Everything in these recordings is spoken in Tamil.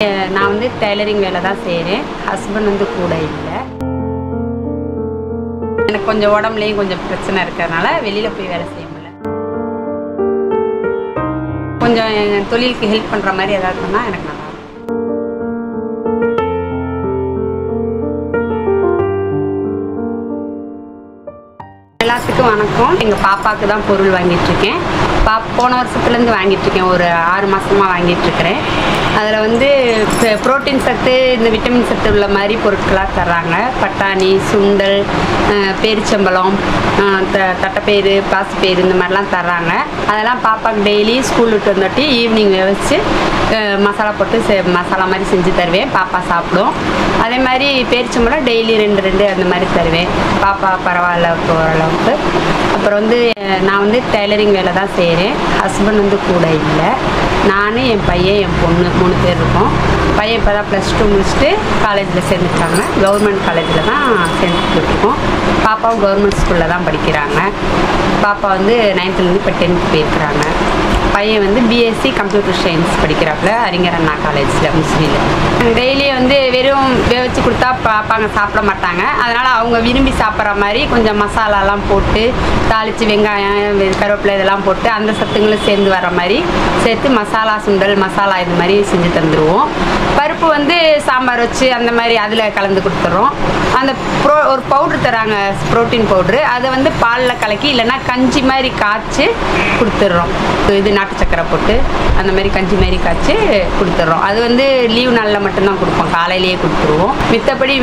நான் வந்து டெய்லரிங் வேலை தான் செய்கிறேன். ஹஸ்பண்ட் வந்து கூட இல்லை. எனக்கு கொஞ்சம் உடம்புலையும் கொஞ்சம் பிரச்சனை இருக்கிறதுனால வெளியில் போய் வேலை செய்ய முடியல. கொஞ்சம் என் தொழிலுக்கு ஹெல்ப் பண்ணுற மாதிரி ஏதாவது பண்ணால் எனக்கு நல்லா இருக்கும். எல்லாத்துக்கும் வணக்கம். எங்கள் பாப்பாவுக்கு தான் பொருள் வாங்கிட்டுருக்கேன். போன வருஷத்துலேருந்து வாங்கிட்டுருக்கேன். ஒரு 6 மாதமாக வாங்கிட்டுருக்கிறேன். அதில் வந்து புரோட்டீன் சத்து, இந்த விட்டமின் சத்து உள்ள மாதிரி பொருட்களாக தர்றாங்க. பட்டாணி, சுண்டல், பேரிச்சம்பழம், தட்டைப்பயிறு, பாசிப்பயிறு இந்த மாதிரிலாம் தர்றாங்க. அதெல்லாம் பாப்பாவுக்கு டெய்லி ஸ்கூல் விட்டு வந்துட்டு ஈவினிங் வச்சு மசாலா போட்டு மசாலா மாதிரி செஞ்சு தருவேன். பாப்பா சாப்பிடும். அதே மாதிரி பேரிச்சம்பழம் டெய்லி 2 அந்த மாதிரி தருவேன். பாப்பா பரவாயில்ல ஓரளவுக்கு. அப்புறம் வந்து நான் வந்து டெய்லரிங் வேலை தான் செய்கிறேன். ஹஸ்பண்ட் வந்து கூட இல்லை. நான், என் பையன், என் பொண்ணு 3 பேர் இருக்கோம். பையன் இப்போ தான் +2 முடிச்சுட்டு காலேஜில் சேர்ந்துட்டாங்க. கவர்மெண்ட் காலேஜில் தான் சேர்ந்துட்டுருக்கோம். பாப்பாவும் கவர்மெண்ட் ஸ்கூலில் தான் படிக்கிறாங்க. பாப்பா வந்து 9th இப்போ 10th போயிருக்கிறாங்க. பையன் வந்து பிஎஸ்சி கம்ப்யூட்டர் சயின்ஸ் படிக்கிறாப்புல அறிஞர் அண்ணா காலேஜில் முஸ்லீமில். டெய்லி வந்து வெறும் வேவிச்சு கொடுத்தா பாப்பாங்க சாப்பிட மாட்டாங்க. அதனால் அவங்க விரும்பி சாப்பிட்ற மாதிரி கொஞ்சம் மசாலாலாம் போட்டு தாளித்து வெங்காயம், கருவேப்பிலை இதெல்லாம் போட்டு அந்த சத்துங்களும் சேர்ந்து வர மாதிரி சேர்த்து மசாலா, சுண்டல் மசாலா இது மாதிரி செஞ்சு தந்துடுவோம். பருப்பு வந்து சாம்பார் வச்சு அந்த மாதிரி அதில் கலந்து கொடுத்துட்றோம். அந்த ஒரு பவுட்ரு தராங்க, ப்ரோட்டீன் பவுட்ரு. அதை வந்து பாலில் கலக்கி இல்லைன்னா கஞ்சி மாதிரி காய்ச்சி கொடுத்துட்றோம். இது நாட்டு சக்கரை போட்டு அந்த மாதிரி கஞ்சி மாதிரி காய்ச்சி கொடுத்துட்றோம். அது வந்து லீவ் நாளில் மட்டும்தான் கொடுப்போம். காலையிலேயே கொடுத்துருவோம். மித்தபடி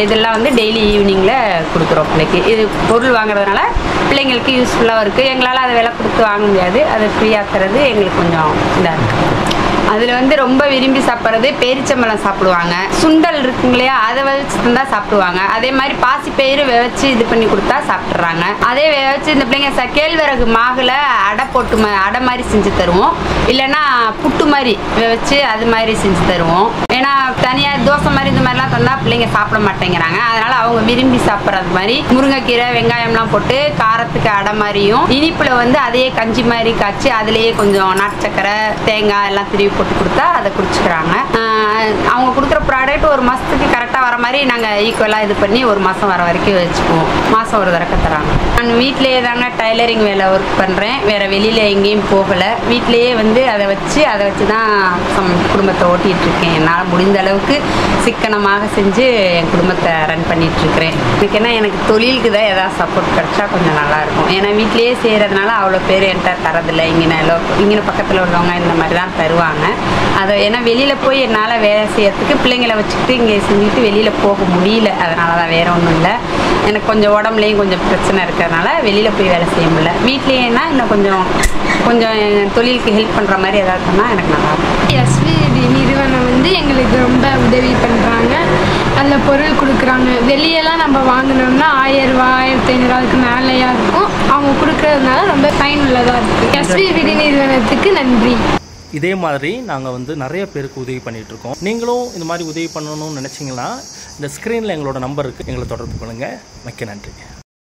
இதெல்லாம் வந்து டெய்லி ஈவினிங்கில் கொடுக்குறோம் பிள்ளைக்கு. இது பொருள் வாங்குறதுனால பிள்ளைங்களுக்கு யூஸ்ஃபுல்லாக இருக்குது. எங்களால் அதை விலை கொடுத்து வாங்க முடியாது. அதை ஃப்ரீயாக தரது எங்களுக்கு கொஞ்சம் இதாக இருக்குது. அதில் வந்து ரொம்ப விரும்பி சாப்பிட்றது பேரிச்சம்பழம் சாப்பிடுவாங்க. சுண்டல் இருக்குங்க இல்லையா, அதை வச்சு தான் சாப்பிடுவாங்க. அதே மாதிரி பாசிப்பயிறு வச்சு இது பண்ணி கொடுத்தா சாப்பிட்றாங்க. அதே வச்சு இந்த பிள்ளைங்க கேழ்வரகு மாவில் அடை போட்டு அடை மாதிரி செஞ்சு தருவோம். இல்லைன்னா புட்டு மாதிரி வச்சு அது மாதிரி செஞ்சு தருவோம். ஏன்னா தனியாக தோசை மாதிரி இந்த மாதிரிலாம் தந்தால் பிள்ளைங்க சாப்பிட மாட்டேங்கிறாங்க. அதனால் அவங்க விரும்பி சாப்பிட்றது மாதிரி முருங்கைக்கீரை, வெங்காயம்லாம் போட்டு காரத்துக்கு அடை மாதிரியும், இனிப்பில் வந்து அதையே கஞ்சி மாதிரி காய்ச்சி அதுலேயே கொஞ்சம் நாட்டு சக்கரை, தேங்காய் எல்லாம் திருவி போட்டு கொடுத்தா அதை குடிச்சுக்கிறாங்க. அவங்க கொடுக்குற ப்ராடக்ட் ஒரு மாதத்துக்கு கரெக்டாக வர மாதிரி நாங்கள் ஈக்குவலாக இது பண்ணி ஒரு மாதம் வர வரைக்கும் வச்சுக்குவோம். மாதம் ஒரு தடவை தராங்க. நான் வீட்டிலேயே தாங்க டைலரிங் வேலை ஒர்க் பண்ணுறேன். வேறு வெளியில் எங்கேயும் போகலை. வீட்டிலேயே வந்து அதை வச்சு தான் குடும்பத்தை ஓட்டிகிட்டு இருக்கேன். என்னால் முடிந்த அளவுக்கு சிக்கனமாக செஞ்சு என் குடும்பத்தை ரன் பண்ணிகிட்ருக்கிறேன். இதுக்குன்னா எனக்கு தொழிலுக்கு தான் எதாவது சப்போர்ட் கிடச்சா கொஞ்சம் நல்லாயிருக்கும். ஏன்னா வீட்டிலேயே செய்கிறதுனால அவ்வளோ பேர் என்கிட்ட தரதில்லை. இங்கே பக்கத்தில் உள்ளவங்க இந்த மாதிரி தான் தருவாங்க. அதை ஏன்னா வெளியில் போய் என்னால் வேலை செய்யறதுக்கு பிள்ளைங்களை வச்சுக்கிட்டு இங்கே செஞ்சுட்டு வெளியில் போக முடியல. அதனால தான், வேறு ஒன்றும் இல்லை. எனக்கு கொஞ்சம் உடம்புலையும் கொஞ்சம் பிரச்சனை இருக்கிறதுனால வெளியில் போய் வேலை செய்ய முடியல. வீட்லேயேனா இன்னும் கொஞ்சம் தொழிலுக்கு ஹெல்ப் பண்ணுற மாதிரி ஏதாவது பண்ணால் எனக்கு நல்லாயிருக்கும். எஸ்விடி நிறுவனம் வந்து எங்களுக்கு ரொம்ப உதவி பண்ணுறாங்க. அதில் பொருள் கொடுக்குறாங்க. வெளியெல்லாம் நம்ம வாங்கினோம்னா 1000 ரூபா 1500 அதுக்கு மேலேயா இருக்கும். அவங்க கொடுக்கறதுனால ரொம்ப பயனுள்ளதாக இருக்குது. எஸ்விடி நிறுவனத்துக்கு நன்றி. இதே மாதிரி நாங்கள் வந்து நிறைய பேருக்கு உதவி பண்ணிகிட்ருக்கோம். நீங்களும் இந்த மாதிரி உதவி பண்ணணும்னு நினச்சிங்கன்னா இந்த ஸ்க்ரீனில் எங்களோட நம்பருக்கு எங்களை தொடர்பு பண்ணுங்கள். மிக்க நன்றி.